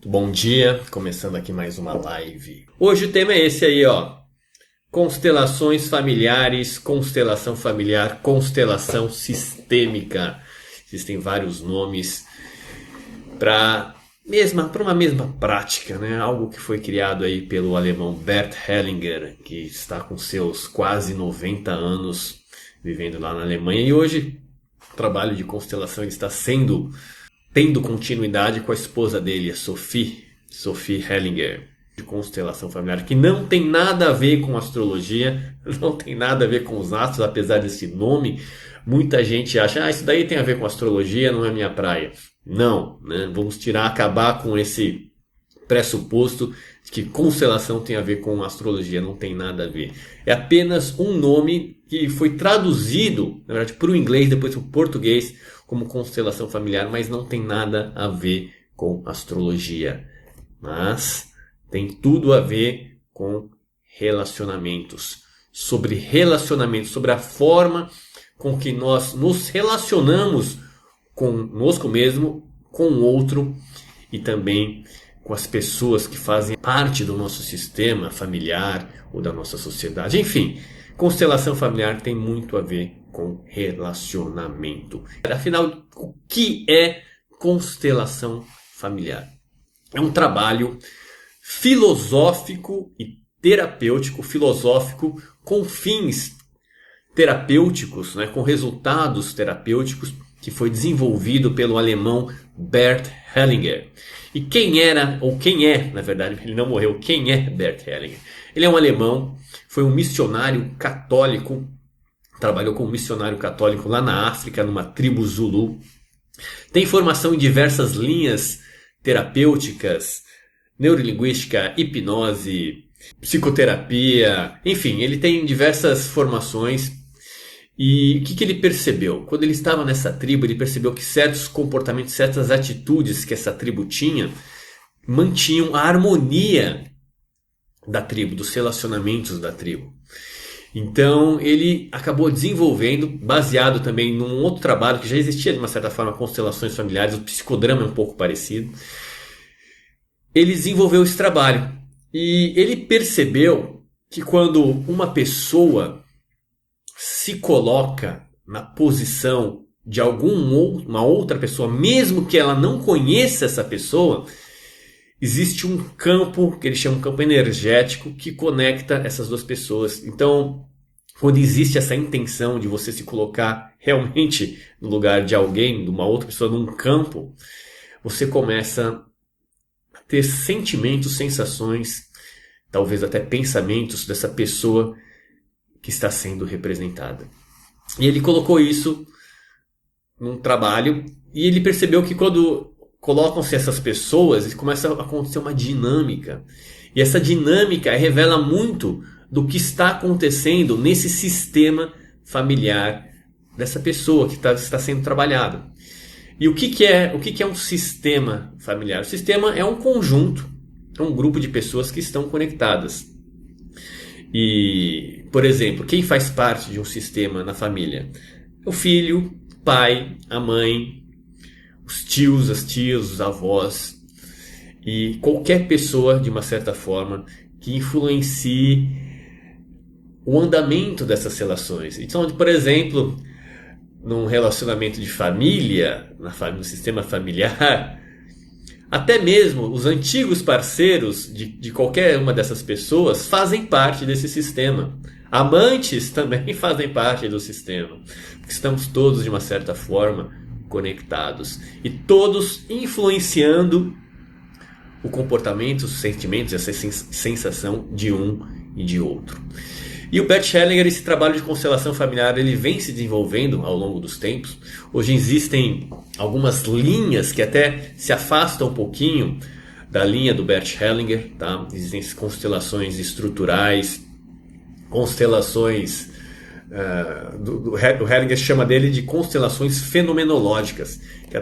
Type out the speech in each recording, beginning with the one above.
Bom dia, começando aqui mais uma live. Hoje o tema é esse aí, ó. Constelações familiares, constelação familiar, constelação sistêmica. Existem vários nomes para uma mesma prática, né? Algo que foi criado aí pelo alemão Bert Hellinger, que está com seus quase 90 anos vivendo lá na Alemanha e hoje o trabalho de constelação ele está tendo continuidade com a esposa dele, a Sophie Hellinger, de constelação familiar, que não tem nada a ver com astrologia, não tem nada a ver com os astros, apesar desse nome. Muita gente acha, isso daí tem a ver com astrologia, não é minha praia. Não, né? Vamos acabar com esse pressuposto de que constelação tem a ver com astrologia, não tem nada a ver. É apenas um nome que foi traduzido, na verdade, para o inglês, depois para o português, como constelação familiar, mas não tem nada a ver com astrologia. Mas tem tudo a ver com relacionamentos. Sobre a forma com que nós nos relacionamos conosco mesmo, com o outro e também com as pessoas que fazem parte do nosso sistema familiar ou da nossa sociedade. Enfim, constelação familiar tem muito a ver com relacionamento. Afinal, o que é constelação familiar? É um trabalho filosófico e terapêutico, filosófico com fins terapêuticos, né, com resultados terapêuticos, que foi desenvolvido pelo alemão Bert Hellinger. E quem é, na verdade, ele não morreu, quem é Bert Hellinger? Ele é um alemão, foi um missionário católico, trabalhou como missionário católico lá na África, numa tribo Zulu. Tem formação em diversas linhas terapêuticas, neurolinguística, hipnose, psicoterapia, enfim, ele tem diversas formações. E o que ele percebeu? Quando ele estava nessa tribo, ele percebeu que certos comportamentos, certas atitudes que essa tribo tinha, mantinham a harmonia da tribo, dos relacionamentos da tribo. Então ele acabou desenvolvendo, baseado também num outro trabalho que já existia de uma certa forma, constelações familiares, o psicodrama é um pouco parecido. Ele desenvolveu esse trabalho e ele percebeu que quando uma pessoa se coloca na posição de uma outra pessoa, mesmo que ela não conheça essa pessoa, existe um campo que ele chama de campo energético que conecta essas duas pessoas. Então, quando existe essa intenção de você se colocar realmente no lugar de alguém, de uma outra pessoa, num campo, você começa a ter sentimentos, sensações, talvez até pensamentos dessa pessoa que está sendo representada. E ele colocou isso num trabalho e ele percebeu que quando colocam-se essas pessoas, começa a acontecer uma dinâmica. E essa dinâmica revela muito do que está acontecendo nesse sistema familiar dessa pessoa que está sendo trabalhada. E o que é um sistema familiar? O sistema é um conjunto, é um grupo de pessoas que estão conectadas. E, por exemplo, quem faz parte de um sistema na família? O filho, o pai, a mãe, os tios, as tias, os avós e qualquer pessoa, de uma certa forma, que influencie o andamento dessas relações. Então, por exemplo, num relacionamento de família, no sistema familiar, até mesmo os antigos parceiros de qualquer uma dessas pessoas fazem parte desse sistema. Amantes também fazem parte do sistema. Porque estamos todos, de uma certa forma, conectados. E todos influenciando o comportamento, os sentimentos, essa sensação de um e de outro. E o Bert Hellinger, esse trabalho de constelação familiar, ele vem se desenvolvendo ao longo dos tempos. Hoje existem algumas linhas que até se afastam um pouquinho da linha do Bert Hellinger, tá? Existem constelações estruturais, constelações... o Hellinger chama dele de constelações fenomenológicas, que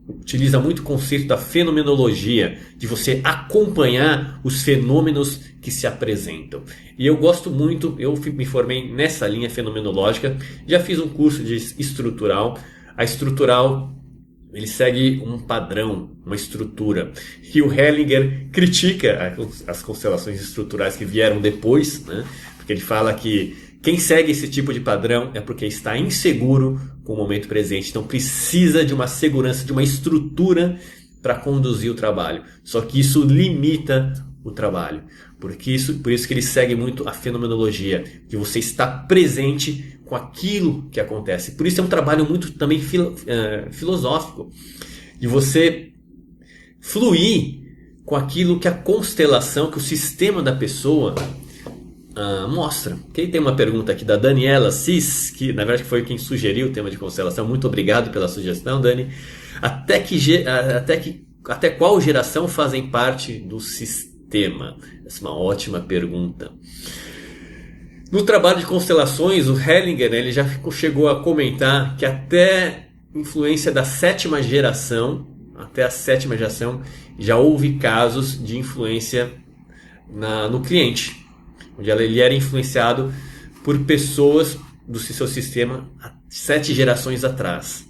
utiliza muito o conceito da fenomenologia, de você acompanhar os fenômenos que se apresentam. E eu gosto muito, eu me formei nessa linha fenomenológica, já fiz um curso de estrutural. A estrutural ele segue um padrão, uma estrutura. E o Hellinger critica as constelações estruturais que vieram depois, né? Porque ele fala que quem segue esse tipo de padrão é porque está inseguro com o momento presente. Então precisa de uma segurança, de uma estrutura para conduzir o trabalho. Só que isso limita o trabalho. Por isso que ele segue muito a fenomenologia, de você estar presente com aquilo que acontece. Por isso é um trabalho muito também filosófico, de você fluir com aquilo que a constelação, que o sistema da pessoa mostra. Quem tem uma pergunta aqui da Daniela Cis, que na verdade foi quem sugeriu o tema de constelação. Muito obrigado pela sugestão, Dani. Até qual geração fazem parte do sistema? Essa é uma ótima pergunta. No trabalho de constelações, o Hellinger, né, ele já chegou a comentar que até influência da sétima geração, até a sétima geração, já houve casos de influência no cliente, onde ele era influenciado por pessoas do seu sistema há 7 gerações atrás.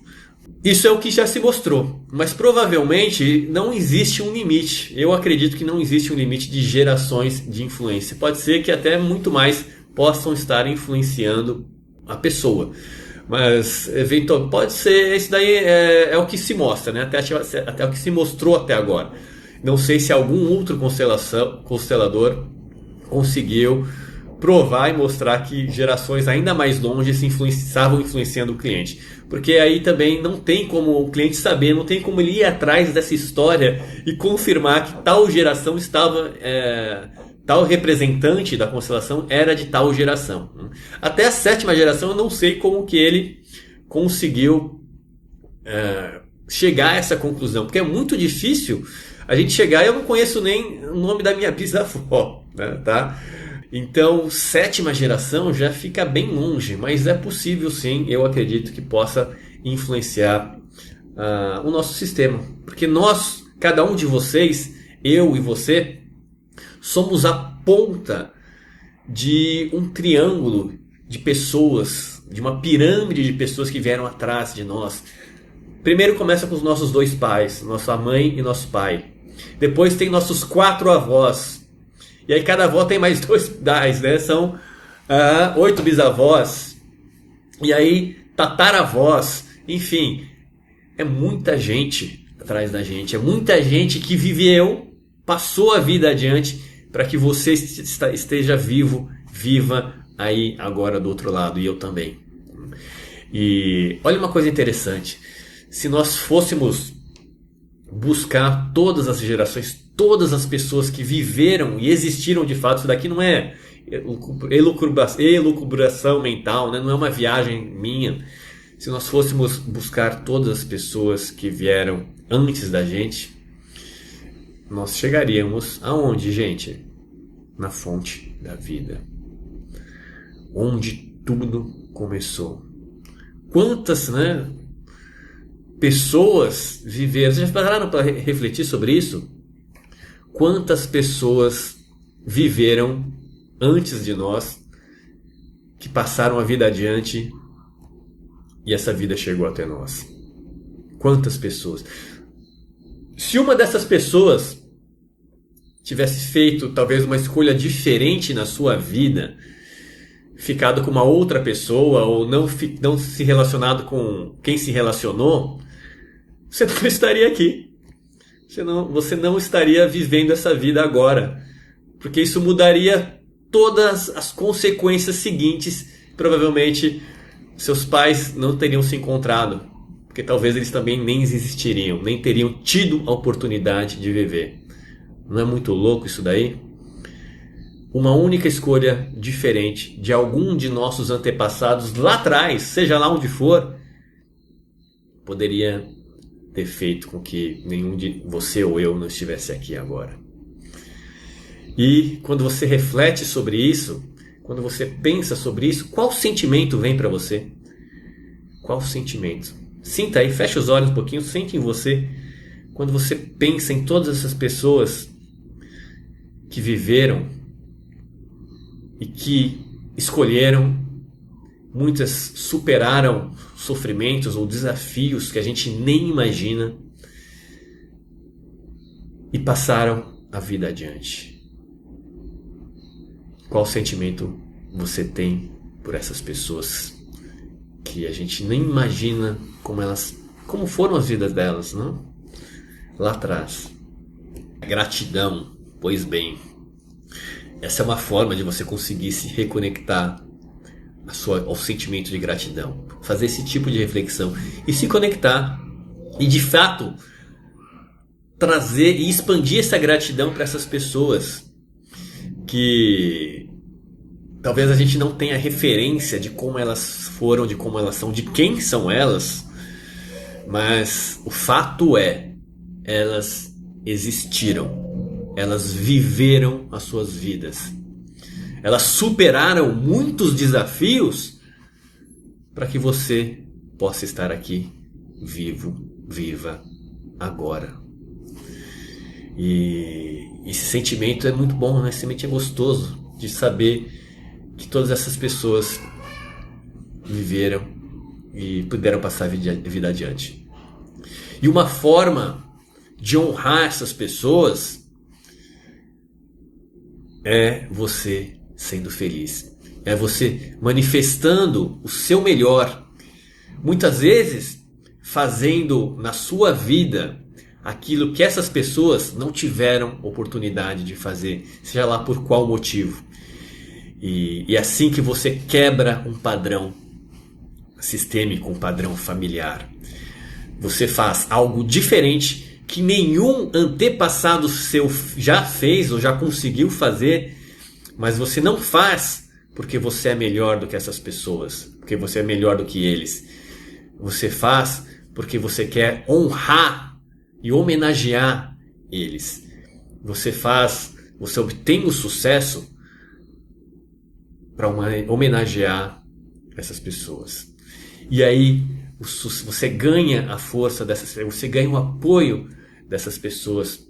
Isso é o que já se mostrou, mas provavelmente não existe um limite. Eu acredito que não existe um limite de gerações de influência. Pode ser que até muito mais possam estar influenciando a pessoa. Mas eventualmente pode ser, isso daí é o que se mostra, né? Até o que se mostrou até agora. Não sei se algum outro constelador conseguiu provar e mostrar que gerações ainda mais longe estavam influenciando o cliente. Porque aí também não tem como o cliente saber, não tem como ele ir atrás dessa história e confirmar que tal geração estava... tal representante da constelação era de tal geração. Até a 7ª geração eu não sei como que ele conseguiu chegar a essa conclusão. Porque é muito difícil a gente chegar, eu não conheço nem o nome da minha bisavó, né, tá? Então 7ª geração já fica bem longe, mas é possível sim, eu acredito que possa influenciar o nosso sistema. Porque nós, cada um de vocês, eu e você, somos a ponta de um triângulo de pessoas, de uma pirâmide de pessoas que vieram atrás de nós. Primeiro começa com os nossos 2 pais, nossa mãe e nosso pai. Depois tem nossos 4 avós. E aí cada avó tem mais 2 pais, né? São 8 bisavós. E aí tataravós. Enfim, é muita gente atrás da gente. É muita gente que viveu, passou a vida adiante para que você esteja vivo, viva aí agora do outro lado, e eu também. E olha uma coisa interessante, se nós fôssemos buscar todas as gerações, todas as pessoas que viveram e existiram de fato, isso daqui não é elucubração mental, né? Não é uma viagem minha. Se nós fôssemos buscar todas as pessoas que vieram antes da gente, nós chegaríamos aonde, gente? Na fonte da vida. Onde tudo começou. Quantas, pessoas viveram? Vocês já pararam para refletir sobre isso? Quantas pessoas viveram antes de nós, que passaram a vida adiante e essa vida chegou até nós? Quantas pessoas? Se uma dessas pessoas tivesse feito talvez uma escolha diferente na sua vida, ficado com uma outra pessoa ou não se relacionado com quem se relacionou, você não estaria aqui. Você não estaria vivendo essa vida agora. Porque isso mudaria todas as consequências seguintes. Provavelmente seus pais não teriam se encontrado. Porque talvez eles também nem existiriam, nem teriam tido a oportunidade de viver. Não é muito louco isso daí? Uma única escolha diferente de algum de nossos antepassados lá atrás, seja lá onde for, poderia ter feito com que nenhum de você ou eu não estivesse aqui agora. E quando você reflete sobre isso, quando você pensa sobre isso, qual sentimento vem para você? Qual sentimento? Sinta aí, fecha os olhos um pouquinho, sente em você. Quando você pensa em todas essas pessoas que viveram e que escolheram muitas superaram sofrimentos ou desafios que a gente nem imagina e passaram a vida adiante. Qual sentimento você tem por essas pessoas que a gente nem imagina como foram as vidas delas, não? Lá atrás. Gratidão, pois bem, essa é uma forma de você conseguir se reconectar ao sentimento de gratidão. Fazer esse tipo de reflexão e se conectar. E de fato, trazer e expandir essa gratidão para essas pessoas que talvez a gente não tenha referência de como elas foram, de como elas são, de quem são elas. Mas o fato é, elas existiram. Elas viveram as suas vidas. Elas superaram muitos desafios para que você possa estar aqui vivo, viva agora. E esse sentimento é muito bom, né? Esse sentimento é gostoso de saber que todas essas pessoas viveram e puderam passar a vida adiante. E uma forma de honrar essas pessoas é você sendo feliz. É você manifestando o seu melhor. Muitas vezes fazendo na sua vida aquilo que essas pessoas não tiveram oportunidade de fazer, seja lá por qual motivo. E é assim que você quebra um padrão sistêmico, um padrão familiar. Você faz algo diferente que nenhum antepassado seu já fez ou já conseguiu fazer, mas você não faz porque você é melhor do que essas pessoas, porque você é melhor do que eles. Você faz porque você quer honrar e homenagear eles. Você obtém o sucesso para homenagear essas pessoas. E aí você ganha a força você ganha o apoio dessas pessoas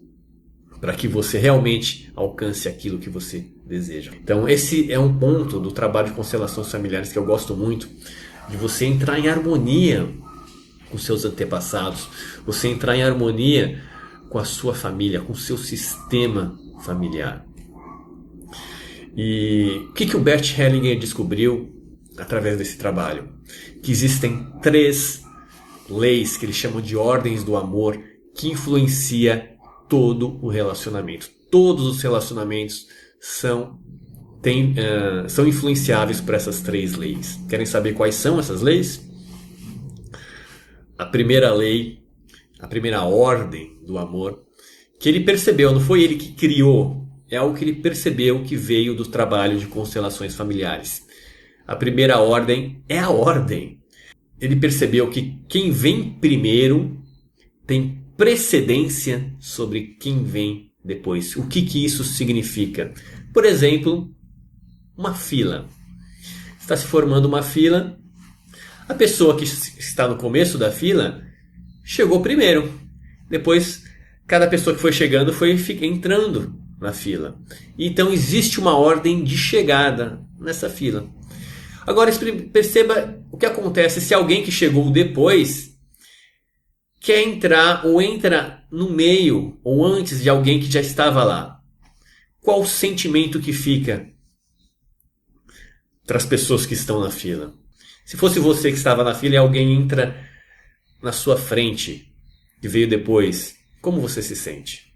para que você realmente alcance aquilo que você deseja. Então esse é um ponto do trabalho de constelações familiares que eu gosto muito, de você entrar em harmonia com seus antepassados, você entrar em harmonia com a sua família, com o seu sistema familiar. E o que o Bert Hellinger descobriu através desse trabalho? Que existem 3 leis que ele chama de ordens do amor que influencia todo o relacionamento. Todos os relacionamentos são influenciáveis por essas 3 leis. Querem saber quais são essas leis? A primeira lei, a primeira ordem do amor, que ele percebeu, não foi ele que criou, é algo que ele percebeu que veio do trabalho de constelações familiares. A primeira ordem é a ordem. Ele percebeu que quem vem primeiro tem precedência sobre quem vem depois. O que isso significa? Por exemplo, uma fila. Está se formando uma fila. A pessoa que está no começo da fila chegou primeiro. Depois, cada pessoa que foi chegando foi entrando na fila. Então existe uma ordem de chegada nessa fila. Agora perceba o que acontece se alguém que chegou depois quer entrar ou entra no meio ou antes de alguém que já estava lá. Qual o sentimento que fica para as pessoas que estão na fila? Se fosse você que estava na fila e alguém entra na sua frente e veio depois, como você se sente?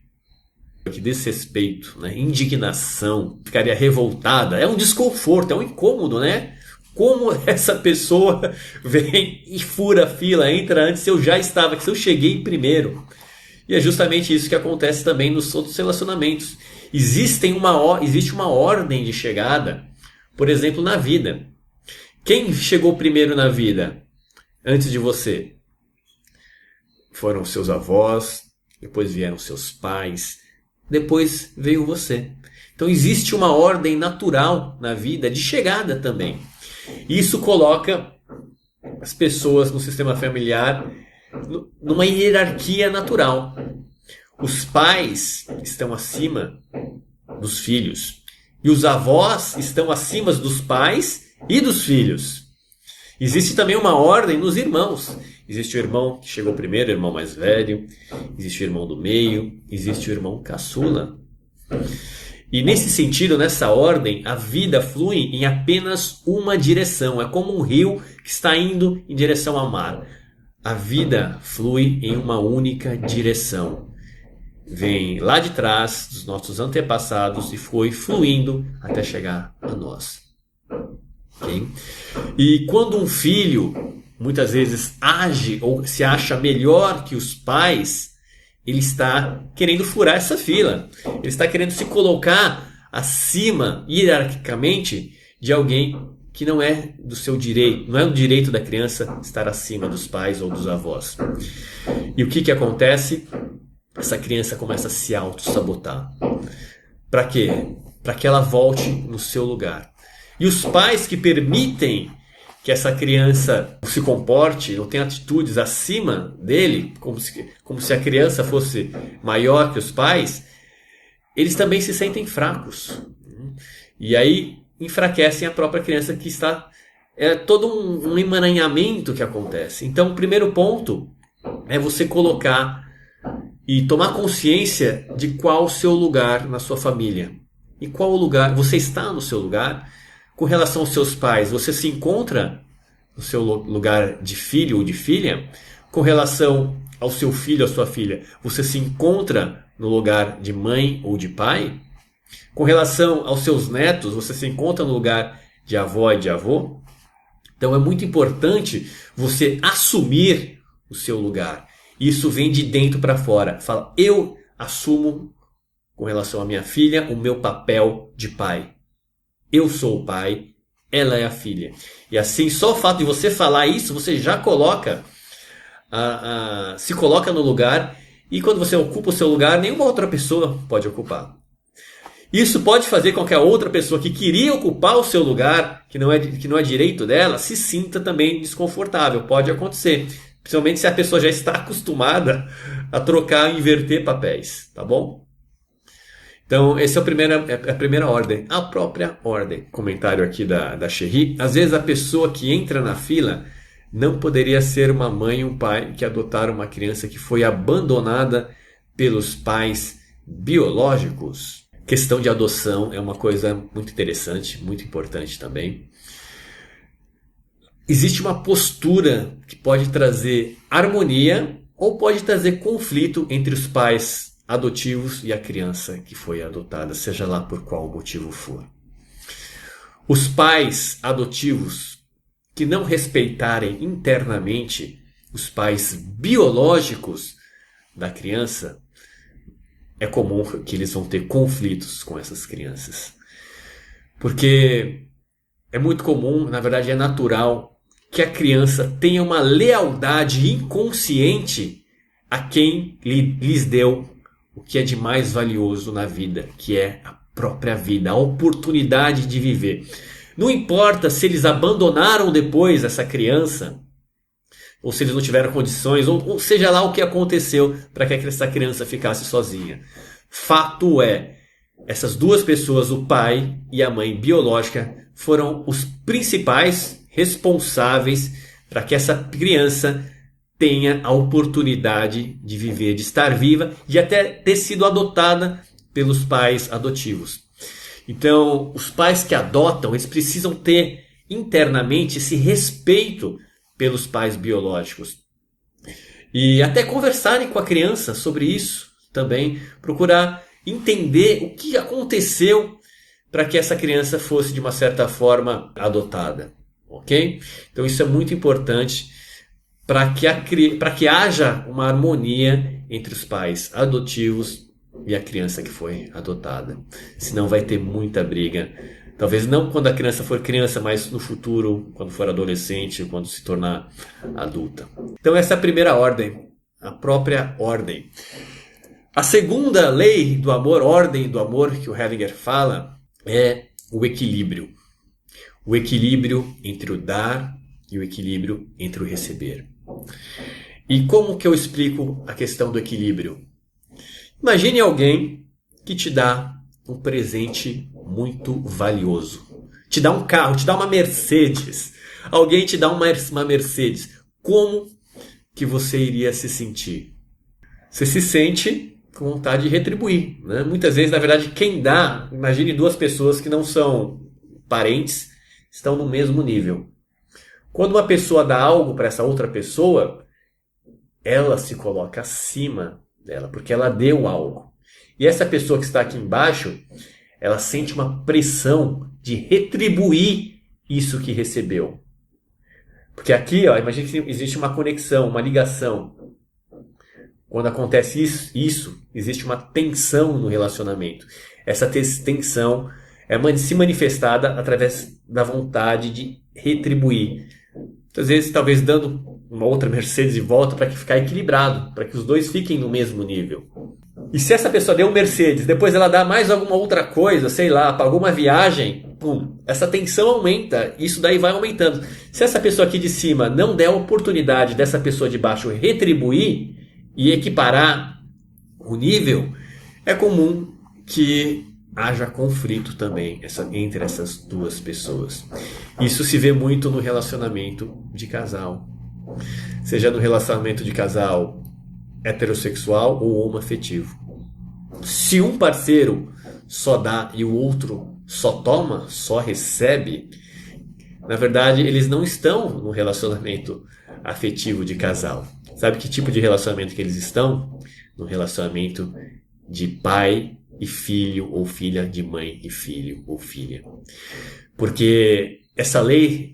Que desrespeito, né? Indignação, ficaria revoltada, é um desconforto, é um incômodo, né? Como essa pessoa vem e fura a fila, entra antes, se eu já estava, se eu cheguei primeiro. E é justamente isso que acontece também nos outros relacionamentos. Existe uma ordem de chegada, por exemplo, na vida. Quem chegou primeiro na vida antes de você? Foram seus avós, depois vieram seus pais, depois veio você. Então existe uma ordem natural na vida de chegada também. Isso coloca as pessoas no sistema familiar numa hierarquia natural. Os pais estão acima dos filhos e os avós estão acima dos pais e dos filhos. Existe também uma ordem nos irmãos. Existe o irmão que chegou primeiro, o irmão mais velho. Existe o irmão do meio. Existe o irmão caçula. E nesse sentido, nessa ordem, a vida flui em apenas uma direção. É como um rio que está indo em direção ao mar. A vida flui em uma única direção. Vem lá de trás dos nossos antepassados e foi fluindo até chegar a nós. Okay? E quando um filho muitas vezes age ou se acha melhor que os pais, ele está querendo furar essa fila. Ele está querendo se colocar acima, hierarquicamente, de alguém que não é do seu direito. Não é do direito da criança estar acima dos pais ou dos avós. E o que acontece? Essa criança começa a se auto-sabotar. Para quê? Para que ela volte no seu lugar. E os pais que permitem que essa criança se comporte ou tenha atitudes acima dele, como se a criança fosse maior que os pais, eles também se sentem fracos. E aí enfraquecem a própria criança que está... É todo um emaranhamento que acontece. Então o primeiro ponto é você colocar e tomar consciência de qual o seu lugar na sua família. E qual lugar você está no seu lugar com relação aos seus pais. Você se encontra no seu lugar de filho ou de filha? Com relação ao seu filho ou à sua filha, você se encontra no lugar de mãe ou de pai? Com relação aos seus netos, você se encontra no lugar de avó e de avô? Então é muito importante você assumir o seu lugar. Isso vem de dentro para fora. Fala, eu assumo com relação à minha filha o meu papel de pai. Eu sou o pai, ela é a filha. E assim, só o fato de você falar isso, você já coloca, se coloca no lugar. E quando você ocupa o seu lugar, nenhuma outra pessoa pode ocupar. Isso pode fazer com que a outra pessoa que queria ocupar o seu lugar, que não é direito dela, se sinta também desconfortável. Pode acontecer. Principalmente se a pessoa já está acostumada a trocar e inverter papéis. Tá bom? Então, essa é a primeira ordem. A própria ordem. Comentário aqui da Sherry. Às vezes a pessoa que entra na fila não poderia ser uma mãe e um pai que adotaram uma criança que foi abandonada pelos pais biológicos. Questão de adoção é uma coisa muito interessante, muito importante também. Existe uma postura que pode trazer harmonia ou pode trazer conflito entre os pais adotivos e a criança que foi adotada, seja lá por qual motivo for. Os pais adotivos que não respeitarem internamente os pais biológicos da criança, é comum que eles vão ter conflitos com essas crianças. Porque é muito comum, na verdade é natural, que a criança tenha uma lealdade inconsciente a quem lhes deu o que é de mais valioso na vida, que é a própria vida, a oportunidade de viver. Não importa se eles abandonaram depois essa criança, ou se eles não tiveram condições, ou seja lá o que aconteceu para que essa criança ficasse sozinha. Fato é, essas duas pessoas, o pai e a mãe biológica, foram os principais responsáveis para que essa criança tenha a oportunidade de viver, de estar viva, de até ter sido adotada pelos pais adotivos. Então, os pais que adotam, eles precisam ter internamente esse respeito pelos pais biológicos. E até conversarem com a criança sobre isso também, procurar entender o que aconteceu para que essa criança fosse de uma certa forma adotada. Ok? Então isso é muito importante para que haja uma harmonia entre os pais adotivos e a criança que foi adotada. Senão vai ter muita briga. Talvez não quando a criança for criança, mas no futuro, quando for adolescente, quando se tornar adulta. Então essa é a primeira ordem, a própria ordem. A segunda lei do amor, ordem do amor, que o Hellinger fala, é o equilíbrio. O equilíbrio entre o dar e o equilíbrio entre o receber. E como que eu explico a questão do equilíbrio? Imagine alguém que te dá um presente muito valioso. Te dá um carro, te dá uma Mercedes, Alguém te dá uma Mercedes. Como que você iria se sentir? Você se sente com vontade de retribuir, né? Muitas vezes, na verdade, quem dá, imagine duas pessoas que não são parentes, estão no mesmo nível. Quando uma pessoa dá algo para essa outra pessoa, ela se coloca acima dela, porque ela deu algo. E essa pessoa que está aqui embaixo, ela sente uma pressão de retribuir isso que recebeu. Porque aqui, ó, imagine que existe uma conexão, uma ligação. Quando acontece isso, existe uma tensão no relacionamento. Essa tensão é se manifestada através da vontade de retribuir. Às vezes, talvez dando uma outra Mercedes de volta para que ficar equilibrado, para que os dois fiquem no mesmo nível. E se essa pessoa deu um Mercedes, depois ela dá mais alguma outra coisa, sei lá, pagou uma viagem, pum, essa tensão aumenta, isso daí vai aumentando. Se essa pessoa aqui de cima não der a oportunidade dessa pessoa de baixo retribuir e equiparar o nível, é comum que haja conflito também entre essas duas pessoas. Isso se vê muito no relacionamento de casal. Seja no relacionamento de casal heterossexual ou homoafetivo. Se um parceiro só dá e o outro só toma, só recebe, na verdade eles não estão no relacionamento afetivo de casal. Sabe que tipo de relacionamento que eles estão? No relacionamento de pai e filho, ou filha de mãe e filho ou filha. Porque essa lei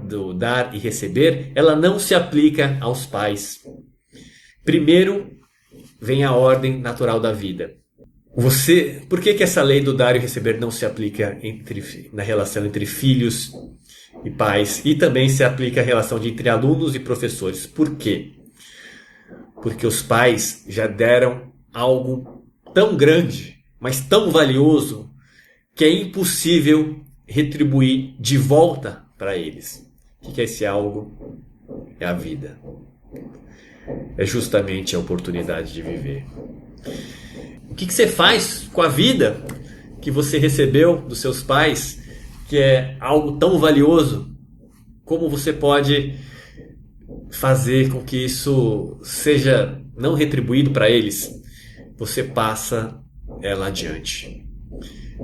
do dar e receber, ela não se aplica aos pais. Primeiro vem a ordem natural da vida. Por que essa lei do dar e receber não se aplica na relação entre filhos e pais? E também se aplica a relação entre alunos e professores. Por quê? Porque os pais já deram algo tão grande, mas tão valioso, que é impossível retribuir de volta para eles. O que é esse algo? É a vida. É justamente a oportunidade de viver. O que você faz com a vida que você recebeu dos seus pais, que é algo tão valioso? Como você pode fazer com que isso seja não retribuído para eles? Você passa ela adiante.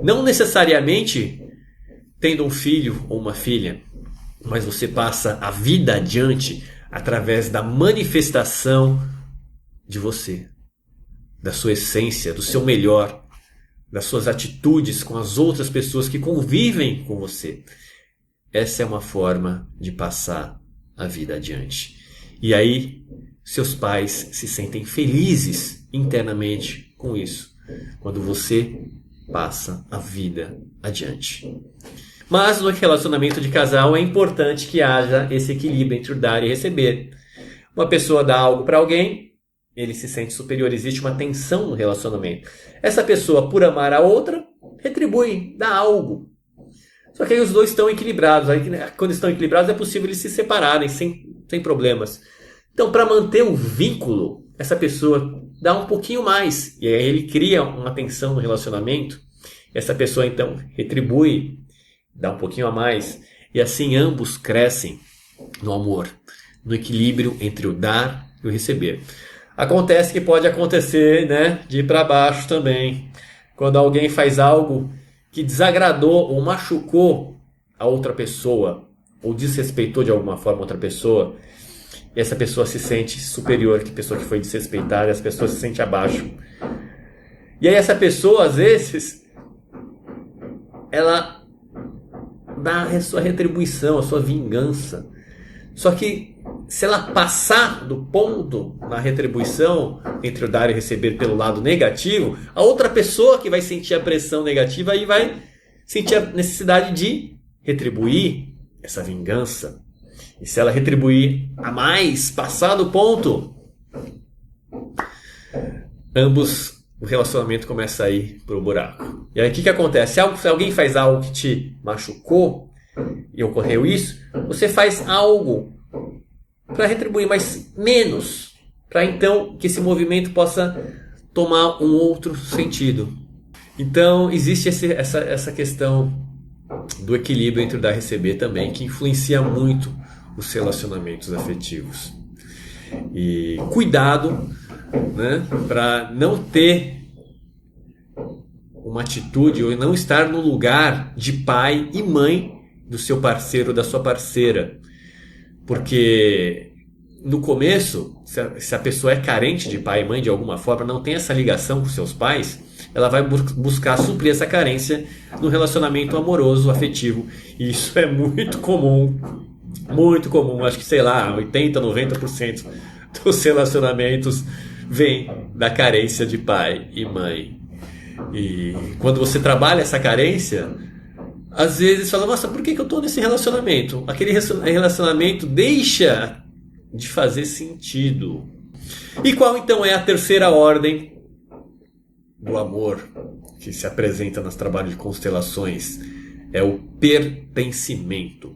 Não necessariamente tendo um filho ou uma filha, mas você passa a vida adiante através da manifestação de você, da sua essência, do seu melhor, das suas atitudes com as outras pessoas que convivem com você. Essa é uma forma de passar a vida adiante. E aí, seus pais se sentem felizes internamente com isso, quando você passa a vida adiante. Mas no relacionamento de casal é importante que haja esse equilíbrio entre o dar e receber. Uma pessoa dá algo para alguém, ele se sente superior, existe uma tensão no relacionamento. Essa pessoa, por amar a outra, retribui, dá algo. Só que aí os dois estão equilibrados. Aí, quando estão equilibrados é possível eles se separarem sem problemas. Então, para manter o vínculo, essa pessoa dá um pouquinho mais. E aí ele cria uma tensão no relacionamento. Essa pessoa então retribui, dá um pouquinho a mais. E assim ambos crescem no amor, no equilíbrio entre o dar e o receber. Acontece que pode acontecer, né, de ir para baixo também. Quando alguém faz algo que desagradou ou machucou a outra pessoa, ou desrespeitou de alguma forma outra pessoa, e essa pessoa se sente superior que a pessoa que foi desrespeitada, e essa pessoa se sente abaixo. E aí essa pessoa, às vezes, ela dá a sua retribuição, a sua vingança. Só que se ela passar do ponto na retribuição entre o dar e receber pelo lado negativo, a outra pessoa que vai sentir a pressão negativa aí vai sentir a necessidade de retribuir essa vingança. E se ela retribuir a mais, passar do ponto, o relacionamento começa a ir pro buraco. E aí o que acontece? Se alguém faz algo que te machucou e ocorreu isso, você faz algo para retribuir, mas menos, para então que esse movimento possa tomar um outro sentido. Então existe essa questão do equilíbrio entre o dar e receber também, que influencia muito os relacionamentos afetivos. E cuidado, né, para não ter uma atitude ou não estar no lugar de pai e mãe do seu parceiro ou da sua parceira. Porque no começo, se a pessoa é carente de pai e mãe de alguma forma, não tem essa ligação com seus pais, ela vai buscar suprir essa carência no relacionamento amoroso, afetivo. E isso é muito comum. Muito comum. Acho que, sei lá, 80%, 90% dos relacionamentos vem da carência de pai e mãe. E quando você trabalha essa carência, às vezes fala, nossa, por que eu estou nesse relacionamento? Aquele relacionamento deixa de fazer sentido. E qual então é a terceira ordem do amor que se apresenta nos trabalhos de constelações? É o pertencimento.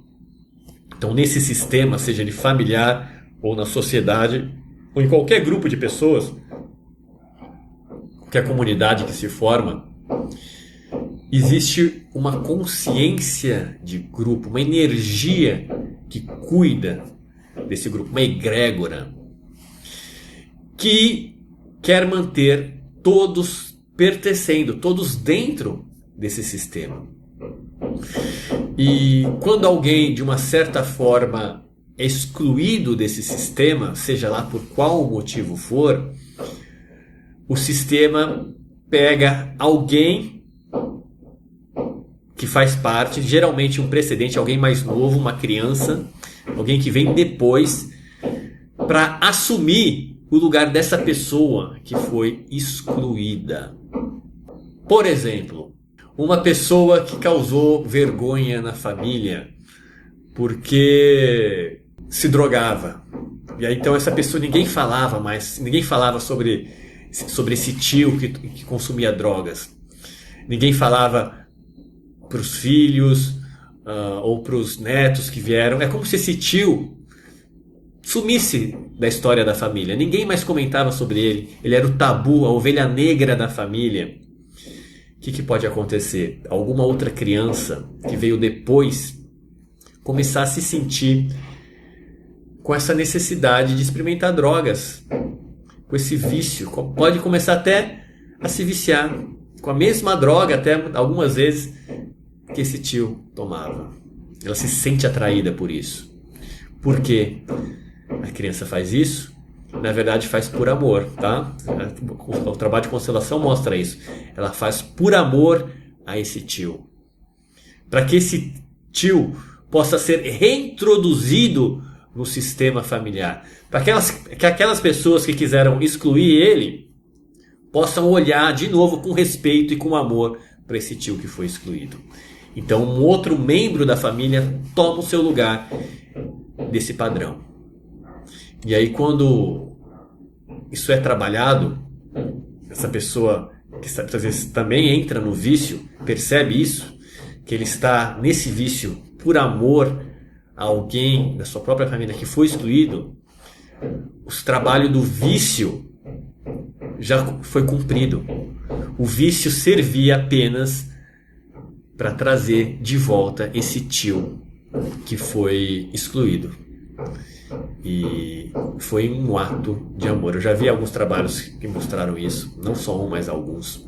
Então, nesse sistema, seja ele familiar ou na sociedade, ou em qualquer grupo de pessoas, qualquer comunidade que se forma, existe uma consciência de grupo, uma energia que cuida desse grupo, uma egrégora, que quer manter todos pertencendo, todos dentro desse sistema. E quando alguém, de uma certa forma, é excluído desse sistema, seja lá por qual motivo for, o sistema pega alguém que faz parte, geralmente um precedente, alguém mais novo, uma criança, alguém que vem depois, para assumir o lugar dessa pessoa que foi excluída. Por exemplo, uma pessoa que causou vergonha na família porque se drogava. E aí então essa pessoa, ninguém falava mais, ninguém falava sobre esse tio que consumia drogas. Ninguém falava para os filhos ou para os netos que vieram. É como se esse tio sumisse da história da família. Ninguém mais comentava sobre ele. Ele era o tabu, a ovelha negra da família. O que pode acontecer? Alguma outra criança que veio depois começar a se sentir com essa necessidade de experimentar drogas, com esse vício. Pode começar até a se viciar com a mesma droga, até algumas vezes, que esse tio tomava. Ela se sente atraída por isso. Por quê? A criança faz isso, na verdade faz por amor, tá? O trabalho de constelação mostra isso. Ela faz por amor a esse tio. Para que esse tio possa ser reintroduzido no sistema familiar. Para que aquelas pessoas que quiseram excluir ele possam olhar de novo com respeito e com amor para esse tio que foi excluído. Então um outro membro da família toma o seu lugar desse padrão. E aí quando isso é trabalhado, essa pessoa que às vezes também entra no vício, percebe isso, que ele está nesse vício por amor a alguém da sua própria família que foi excluído, o trabalho do vício já foi cumprido. O vício servia apenas para trazer de volta esse tio que foi excluído. E foi um ato de amor. Eu já vi alguns trabalhos que mostraram isso, não só um, mas alguns.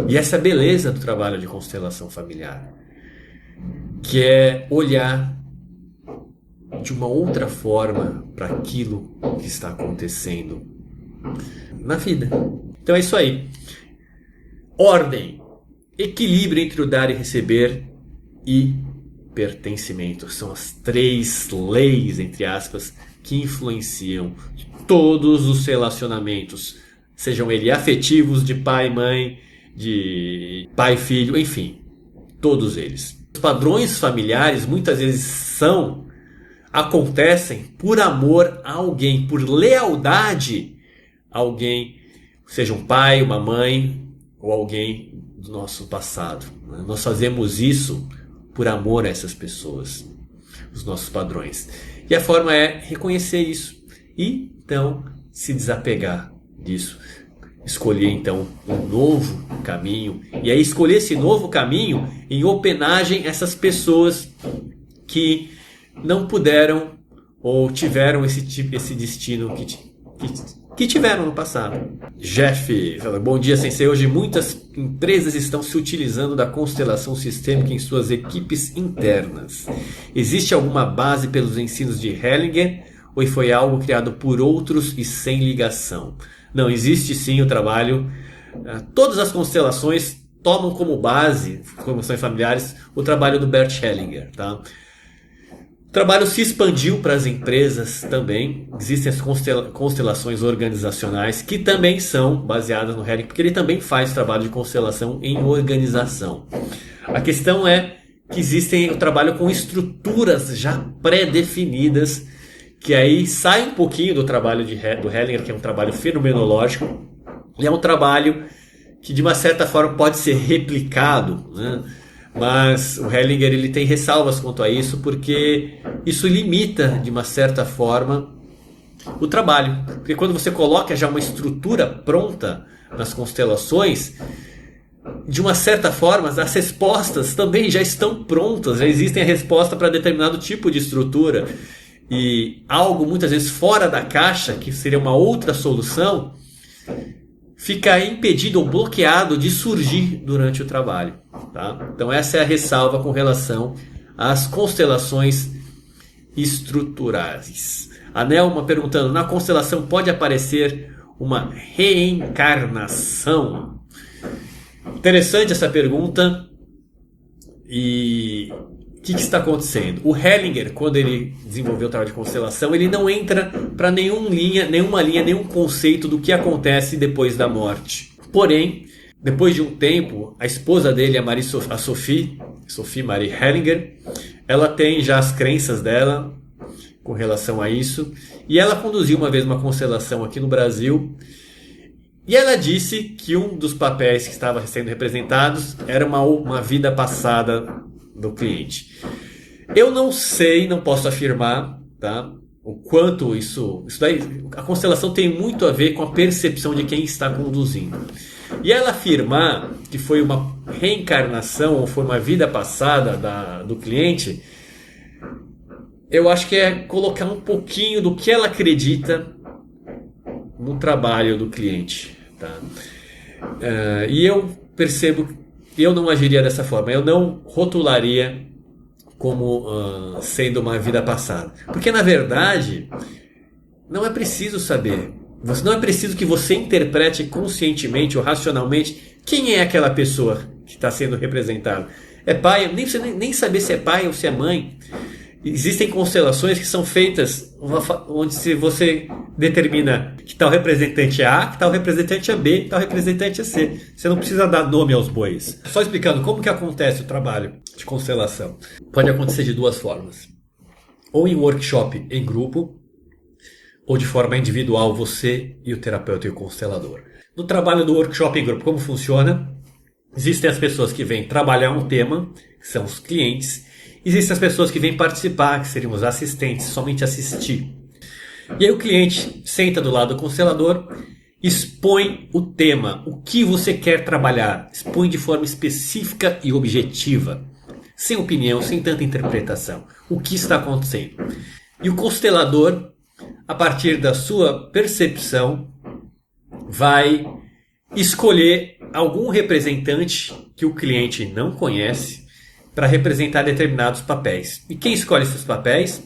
E essa é a beleza do trabalho de constelação familiar, que é olhar de uma outra forma para aquilo que está acontecendo na vida. Então é isso aí. Ordem, equilíbrio entre o dar e receber e pertencimento. São as 3 leis, entre aspas, que influenciam todos os relacionamentos, sejam eles afetivos, de pai e mãe, de pai e filho, enfim, todos eles. Os padrões familiares muitas vezes acontecem por amor a alguém, por lealdade a alguém, seja um pai, uma mãe ou alguém do nosso passado. Nós fazemos isso por amor a essas pessoas, os nossos padrões. E a forma é reconhecer isso e então se desapegar disso. Escolher então um novo caminho, e aí escolher esse novo caminho em homenagem a essas pessoas que não puderam ou tiveram esse destino que tiveram no passado. Jeff fala, bom dia, Sensei. Hoje muitas empresas estão se utilizando da constelação sistêmica em suas equipes internas. Existe alguma base pelos ensinos de Hellinger ou foi algo criado por outros e sem ligação? Não, existe sim o trabalho. Todas as constelações tomam como base, constelações familiares, o trabalho do Bert Hellinger, tá? O trabalho se expandiu para as empresas também. Existem as constelações organizacionais que também são baseadas no Hellinger, porque ele também faz trabalho de constelação em organização. A questão é que existem o trabalho com estruturas já pré-definidas, que aí sai um pouquinho do trabalho do Hellinger, que é um trabalho fenomenológico, e é um trabalho que de uma certa forma pode ser replicado, né? Mas o Hellinger ele tem ressalvas quanto a isso, porque isso limita de uma certa forma o trabalho. Porque quando você coloca já uma estrutura pronta nas constelações, de uma certa forma as respostas também já estão prontas, já existem a resposta para determinado tipo de estrutura. E algo muitas vezes fora da caixa, que seria uma outra solução, fica impedido ou bloqueado de surgir durante o trabalho. Tá? Então essa é a ressalva com relação às constelações estruturais. A Nelma perguntando, na constelação pode aparecer uma reencarnação? Interessante essa pergunta. E o que está acontecendo? O Hellinger, quando ele desenvolveu o trabalho de constelação, ele não entra para nenhuma linha, nenhum conceito do que acontece depois da morte. Porém, depois de um tempo, a esposa dele, a Sophie Marie Hellinger, ela tem já as crenças dela com relação a isso. E ela conduziu uma vez uma constelação aqui no Brasil. E ela disse que um dos papéis que estava sendo representados era uma vida passada do cliente. Eu não sei, não posso afirmar, tá? O quanto isso daí, a constelação tem muito a ver com a percepção de quem está conduzindo. E ela afirmar que foi uma reencarnação ou foi uma vida passada do cliente, eu acho que é colocar um pouquinho do que ela acredita no trabalho do cliente, tá? E eu percebo que eu não agiria dessa forma. Eu não rotularia como sendo uma vida passada. Porque, na verdade, não é preciso saber. Não é preciso que você interprete conscientemente ou racionalmente quem é aquela pessoa que está sendo representada. É pai, nem saber se é pai ou se é mãe. Existem constelações que são feitas onde se você determina que tal representante é A, que tal representante é B, que tal representante é C. Você não precisa dar nome aos bois. Só explicando como que acontece o trabalho de constelação. Pode acontecer de duas formas. Ou em workshop em grupo, ou de forma individual, você e o terapeuta e o constelador. No trabalho do workshop em grupo, como funciona? Existem as pessoas que vêm trabalhar um tema, que são os clientes. Existem as pessoas que vêm participar, que seriam os assistentes, somente assistir. E aí o cliente senta do lado do constelador, expõe o tema, o que você quer trabalhar, expõe de forma específica e objetiva, sem opinião, sem tanta interpretação, o que está acontecendo. E o constelador, a partir da sua percepção, vai escolher algum representante que o cliente não conhece, para representar determinados papéis. E quem escolhe esses papéis,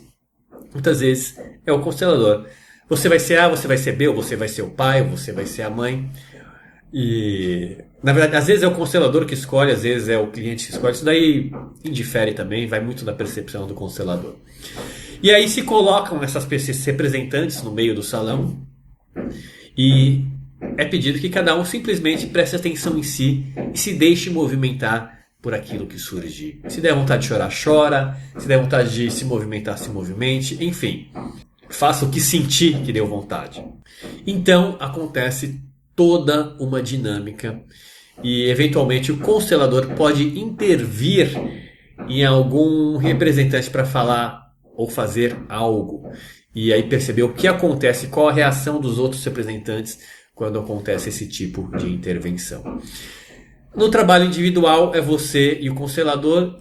muitas vezes, é o constelador. Você vai ser A, você vai ser B, ou você vai ser o pai, ou você vai ser a mãe. E, na verdade, às vezes é o constelador que escolhe, às vezes é o cliente que escolhe. Isso daí indifere também, vai muito da percepção do constelador. E aí se colocam esses representantes no meio do salão e é pedido que cada um simplesmente preste atenção em si e se deixe movimentar por aquilo que surgir. Se der vontade de chorar, chora. Se der vontade de se movimentar, se movimente. Enfim, faça o que sentir que deu vontade. Então acontece toda uma dinâmica e eventualmente o constelador pode intervir em algum representante para falar ou fazer algo. E aí perceber o que acontece, qual a reação dos outros representantes quando acontece esse tipo de intervenção. No trabalho individual é você e o constelador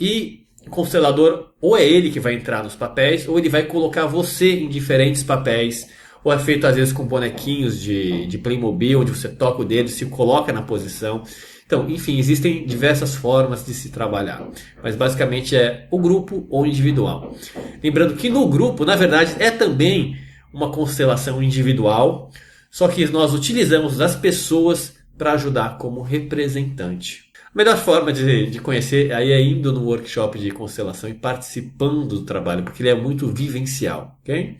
ou é ele que vai entrar nos papéis, ou ele vai colocar você em diferentes papéis, ou é feito às vezes com bonequinhos de Playmobil, onde você toca o dedo e se coloca na posição. Então, enfim, existem diversas formas de se trabalhar, mas basicamente é o grupo ou individual. Lembrando que no grupo, na verdade, é também uma constelação individual, só que nós utilizamos as pessoas para ajudar como representante. A melhor forma de conhecer aí é indo no workshop de constelação e participando do trabalho, porque ele é muito vivencial, ok?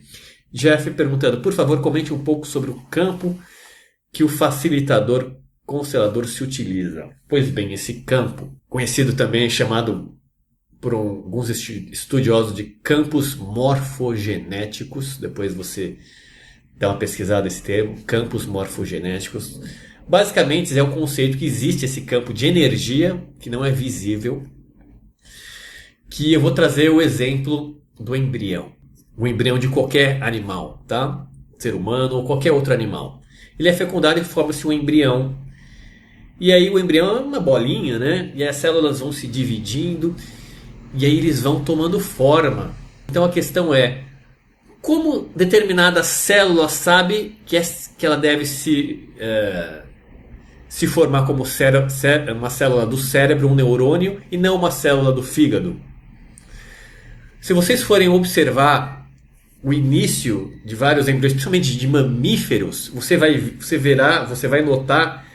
Jeff perguntando, por favor, comente um pouco sobre o campo que o facilitador constelador se utiliza. Pois bem, esse campo, conhecido também chamado por alguns estudiosos de campos morfogenéticos, depois você dá uma pesquisada nesse termo, campos morfogenéticos. Basicamente é o conceito que existe esse campo de energia que não é visível, que eu vou trazer o exemplo do embrião. O embrião de qualquer animal, tá? Ser humano ou qualquer outro animal. Ele é fecundado e forma-se um embrião. E aí o embrião é uma bolinha, né? E as células vão se dividindo e aí eles vão tomando forma. Então a questão é, como determinada célula sabe que ela deve se formar como uma célula do cérebro, um neurônio, e não uma célula do fígado? Se vocês forem observar o início de vários embriões, principalmente de mamíferos, você vai notar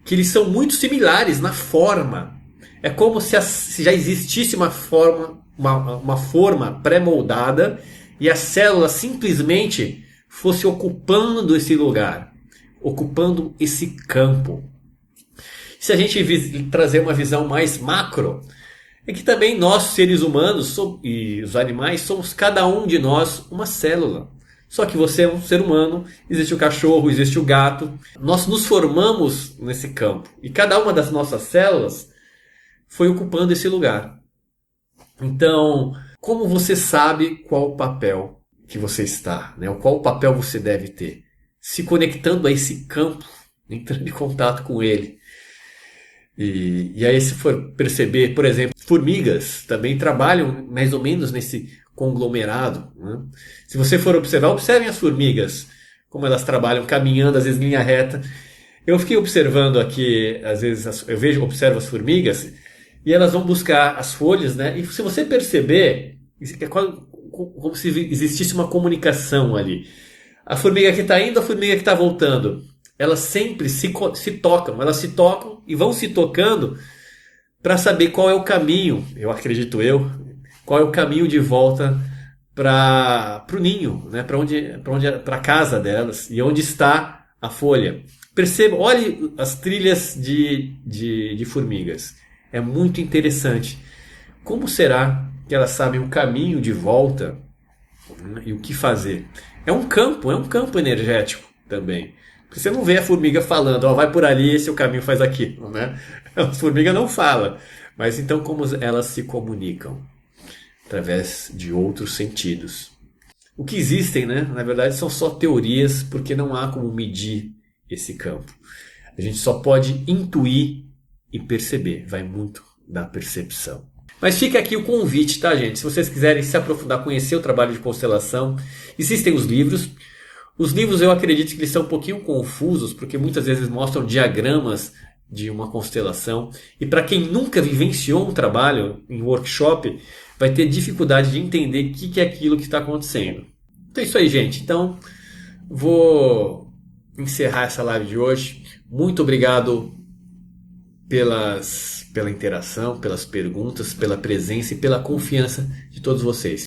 que eles são muito similares na forma. É como se já existisse uma forma pré-moldada e a célula simplesmente fosse ocupando esse lugar, ocupando esse campo. Se a gente trazer uma visão mais macro, é que também nós, seres humanos e os animais, somos cada um de nós uma célula. Só que você é um ser humano, existe o cachorro, existe o gato. Nós nos formamos nesse campo. E cada uma das nossas células foi ocupando esse lugar. Então, como você sabe qual o papel que você está, né? Qual o papel você deve ter? Se conectando a esse campo, entrando em contato com ele. E aí, se for perceber, por exemplo, formigas também trabalham mais ou menos nesse conglomerado, né? Se você for observar, observem as formigas, como elas trabalham caminhando, às vezes em linha reta. Eu fiquei observando aqui, às vezes observo as formigas e elas vão buscar as folhas, né? E se você perceber, é como se existisse uma comunicação ali. A formiga que está indo, a formiga que está voltando, elas sempre se tocam, elas se tocam e vão se tocando para saber qual é o caminho, qual é o caminho de volta para o ninho, né? Para a casa delas e onde está a folha. Perceba, olhe as trilhas de formigas. É muito interessante. Como será que elas sabem o caminho de volta, né, e o que fazer? É um campo energético também. Você não vê a formiga falando, ó, vai por ali, esse é o caminho, faz aquilo, né? A formiga não fala. Mas então como elas se comunicam? Através de outros sentidos. O que existem, né, na verdade, são só teorias, porque não há como medir esse campo. A gente só pode intuir e perceber. Vai muito da percepção. Mas fica aqui o convite, tá, gente? Se vocês quiserem se aprofundar, conhecer o trabalho de constelação, existem os livros. Os livros eu acredito que eles são um pouquinho confusos, porque muitas vezes mostram diagramas de uma constelação. E para quem nunca vivenciou um trabalho em workshop, vai ter dificuldade de entender o que é aquilo que está acontecendo. Então é isso aí, gente. Então, vou encerrar essa live de hoje. Muito obrigado pela interação, pelas perguntas, pela presença e pela confiança de todos vocês.